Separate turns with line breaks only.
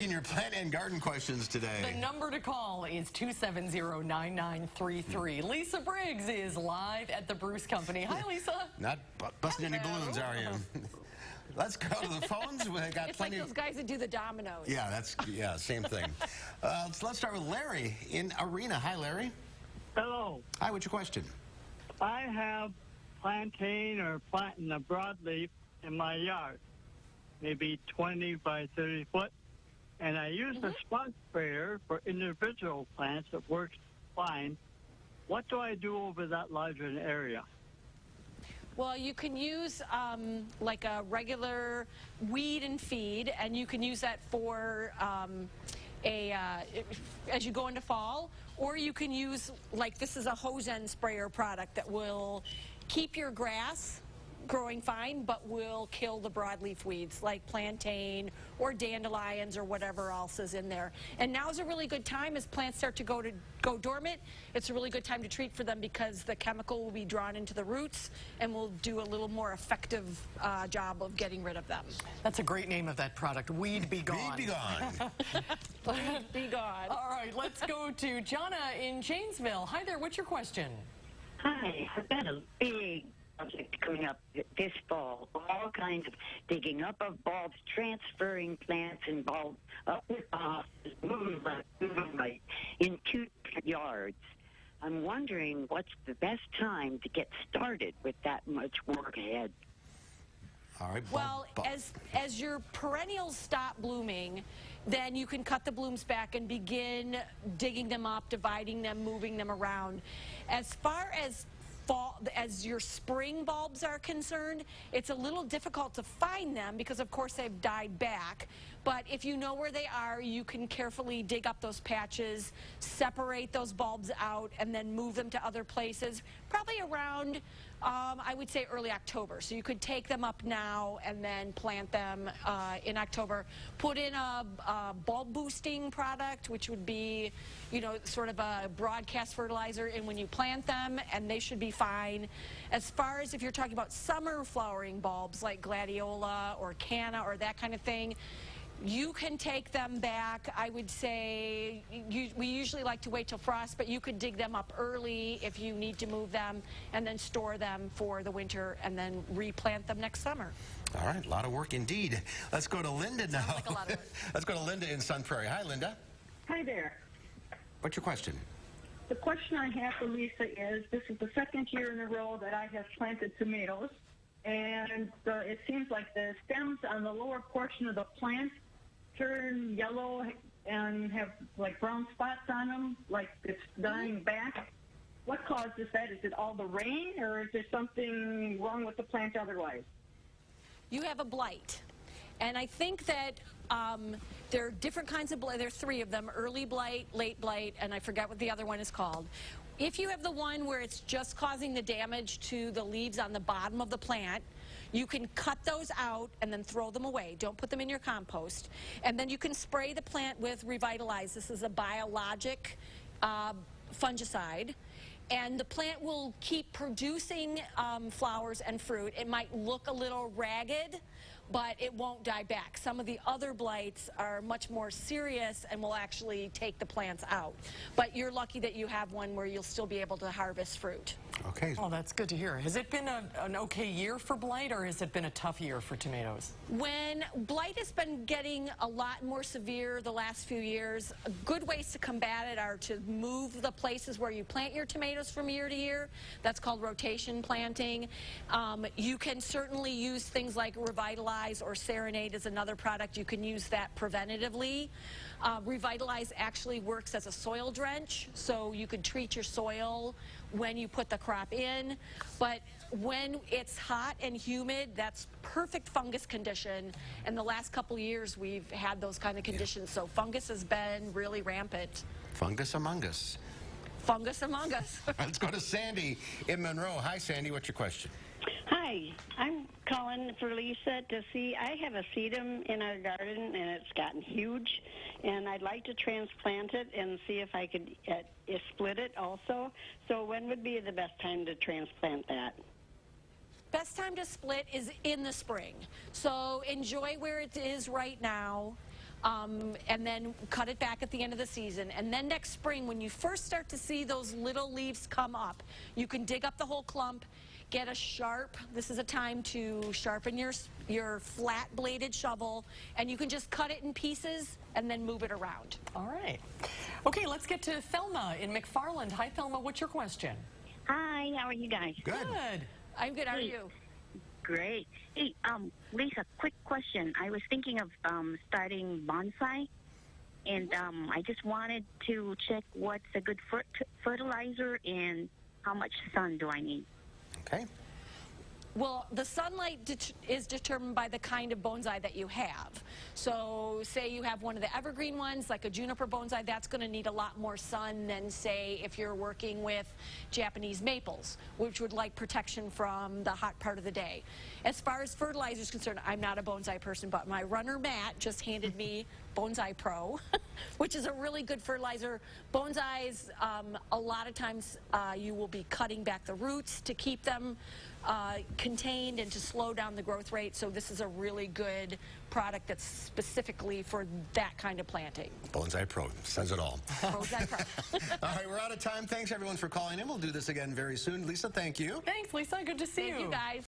In your plant and garden questions today.
The number to call is 270-9933. Lisa Briggs is live at the Bruce Company. Hi, Lisa.
Not busting any balloons, are you? Let's go to the phones. We got
it's
plenty.
Like those guys that do the dominoes.
Yeah, same thing. Let's start with Larry in Arena. Hi, Larry.
Hello.
Hi, what's your question?
I have plantain or plantain a broadleaf in my yard, maybe 20 by 30 foot. And I use a spot sprayer for individual plants that works fine. What do I do over that larger an area?
Well, you can use like a regular weed and feed, and you can use that for as you go into fall, or you can use, like, this is a hose end sprayer product that will keep your grass growing fine, but will kill the broadleaf weeds like plantain or dandelions or whatever else is in there. And now's a really good time as plants start to go dormant. It's a really good time to treat for them because the chemical will be drawn into the roots and will do a little more effective job of getting rid of them.
That's a great name of that product, Weed Be Gone.
Weed Be Gone.
Weed Be Gone.
All right, let's go to Jonna in Janesville. Hi there, what's your question?
Hi, I've got a big project coming up this fall, all kinds of digging up of bulbs, transferring plants and bulbs up with boxes, moving right in 2 different yards. I'm wondering what's the best time to get started with that much work ahead.
All right.
Well, as your perennials stop blooming, then you can cut the blooms back and begin digging them up, dividing them, moving them around. As far as your spring bulbs are concerned, it's a little difficult to find them because, of course, they've died back. But if you know where they are, you can carefully dig up those patches, separate those bulbs out, and then move them to other places, probably around, I would say, early October. So you could take them up now and then plant them in October. Put in a bulb boosting product, which would be, you know, sort of a broadcast fertilizer in when you plant them, and they should be fine. As far as if you're talking about summer flowering bulbs like gladiola or canna or that kind of thing, you can take them back. I would say we usually like to wait till frost, but you could dig them up early if you need to move them and then store them for the winter and then replant them next summer.
All right, a lot of work indeed. Let's go to Linda now.
Sounds like a lot of work.
Let's go to Linda in Sun Prairie. Hi, Linda.
Hi there.
What's your question?
The question I have for Lisa is, this is the second year in a row that I have planted tomatoes, and it seems like the stems on the lower portion of the plant turn yellow and have like brown spots on them, like it's dying back. What causes that? Is it all the rain, or is there something wrong with the plant otherwise?
You have a blight. And I think that there are different kinds of blight. There are 3 of them: early blight, late blight, and I forget what the other one is called. If you have the one where it's just causing the damage to the leaves on the bottom of the plant, you can cut those out and then throw them away. Don't put them in your compost. And then you can spray the plant with Revitalize. This is a biologic fungicide. And the plant will keep producing flowers and fruit. It might look a little ragged, but it won't die back. Some of the other blights are much more serious and will actually take the plants out. But you're lucky that you have one where you'll still be able to harvest fruit.
Okay.
Oh, that's good to hear. Has it been an okay year for blight, or has it been a tough year for tomatoes?
When blight has been getting a lot more severe the last few years, good ways to combat it are to move the places where you plant your tomatoes from year to year. That's called rotation planting. You can certainly use things like Revitalize, or Serenade is another product. You can use that preventatively. Revitalize actually works as a soil drench, so you could treat your soil when you put the crop in. But when it's hot and humid, that's perfect fungus condition. And the last couple years we've had those kind of conditions, so fungus has been really rampant.
Fungus among us.
Fungus among us.
Let's go to Sandy in Monroe. Hi, Sandy. What's your question?
Hi, I'm calling for Lisa to see. I have a sedum in our garden, and it's gotten huge, and I'd like to transplant it and see if I could split it also. So when would be the best time to transplant that?
Best time to split is in the spring. So enjoy where it is right now. and then cut it back at the end of the season. And then next spring, when you first start to see those little leaves come up, you can dig up the whole clump, get a sharp, this is a time to sharpen your flat-bladed shovel, and you can just cut it in pieces and then move it around.
All right. Okay, let's get to Thelma in McFarland. Hi, Thelma. What's your question?
Hi, how are you guys?
Good.
Good.
I'm good. How are
Hey.
you?
Great. Hey, Lisa, quick question. I was thinking of starting bonsai, and I just wanted to check what's a good fertilizer and how much sun do I need.
Okay.
Well, the sunlight is determined by the kind of bonsai that you have. So say you have one of the evergreen ones, like a juniper bonsai, that's going to need a lot more sun than, say, if you're working with Japanese maples, which would like protection from the hot part of the day. As far as fertilizer is concerned, I'm not a bonsai person, but my runner, Matt, just handed me Bonsai Pro, which is a really good fertilizer. Bonsais, a lot of times you will be cutting back the roots to keep them contained and to slow down the growth rate. So this is a really good product that's specifically for that kind of planting.
Bonsai Pro says it all.
Bonsai Pro.
All right, we're out of time. Thanks, everyone, for calling in. We'll do this again very soon. Lisa, thank you.
Thanks, Lisa. Good to see you.
Thank you, guys.